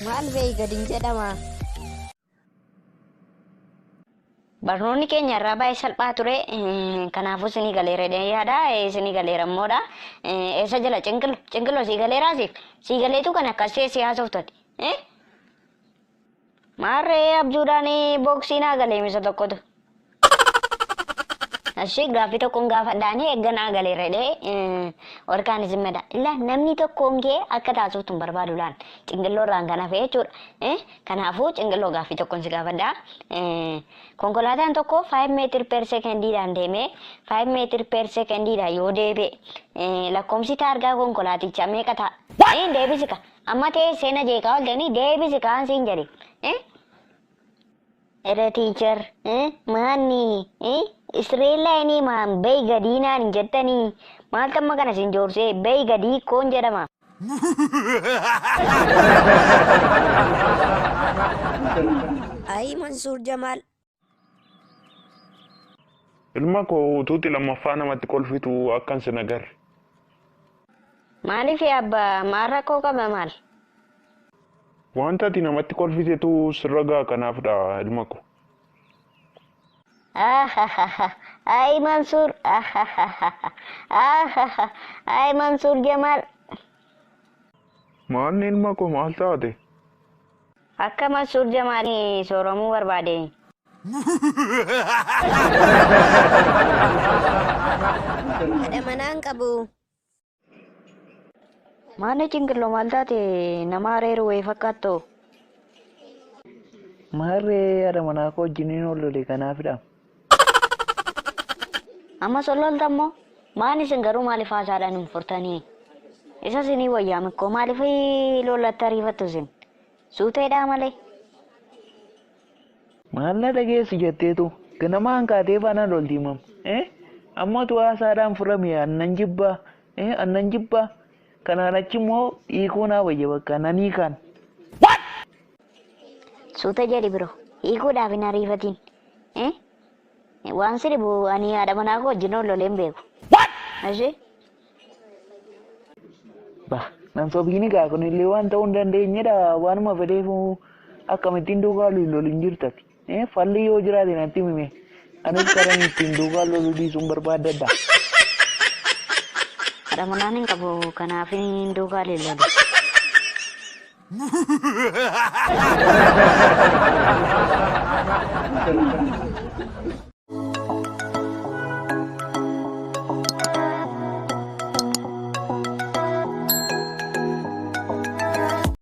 Maal beey gadi hin jedhama. Barnoonni keenya irraa baay'ee salphaa ture. Kanaafuu isinii galeera yaada. Isinii galeera immoodha. Eessa jala cinqiloo sii galeeraasiif sii galeetu kan akkasii siyaasoftooti. Maarree abjuudhaan booksii naa galeemisa tokkotu. Ashii gaaffii tokkoon gaafadhaanii eegganaa galeeredhee warqaan isin mada. Illa namni tokkoon kee akka taasiftu hin barbaadu laan cinqilloo irraan kan hafe jechuudha. Kanaafuu cinqilloo gaaffii tokkoon si gaafadhaa. Konkolaataan tokko 5 meetir per sekendiidhaan deemee 5 meetir per sekendiidhaan yoo deebi'e lakkoomsi taargaa konkolaatichaa meeqa ta'a? Deebisi ka. Amma ta'e seena jeeqaa ooltanii deebisi kaan siin jedhe. Era teacher maanni Israa'eelaa inni maan bayi gadii naan jettanii maal tamma kana sin joorsee bayi gadii koon jedhama. Ayi Mansuur Jamaal. Ilma koo utuutti lammaffaa namatti kolfitu akkan sin agarre. Maaliif abbaa maal rakkoo qaba maal? Wanta ati namatti kolfitetu sirra gaa kanaafidha ilma koo. Ay Mansuur. Ay Mansuur Jamaal. Maalni ilma koo maal taate? Akka Mansuur Jamaal sooromuu barbaade. Haadha manaan qabu. Maana cinqilloo maal taate nama areeru wayii fakkaattu? Maarree haadha manaa koo wajjiniin ollole kanaafidha. Amma sololtammoo maan isin garuu maaliif haasaadhaan hin furtanii? Isa isinii wayyaa mikkoo maaliif lollatti ariifattu isin? Suuteedhaa malee. Maal na dhageessu jetteetu ganamaan kaatee faana loltiimam. Ammatu haasaadhaan furame annan jibbaa. Annan jibbaa. Kanaan achi immoo hiikuu naa wayya bakka nanii kan. Suuta jedhi biroo hiikuudhaaf hin ariifatiin. Waan sirbu ani haadha manaa koo wajjin ollolee hin beeku. Ashee. Bah nan sobiini gaa kunillee waan ta'uu hin dandeenyedha waanuma fedheefu akkamittiin duukaa loluu hin jirtati. Falli yoo jiraate natti himi. Anis karan ittiin duukaa loluu dhiisuun barbaadadha. Haadha manaan hin qabu kanaaf hin duukaa lollu.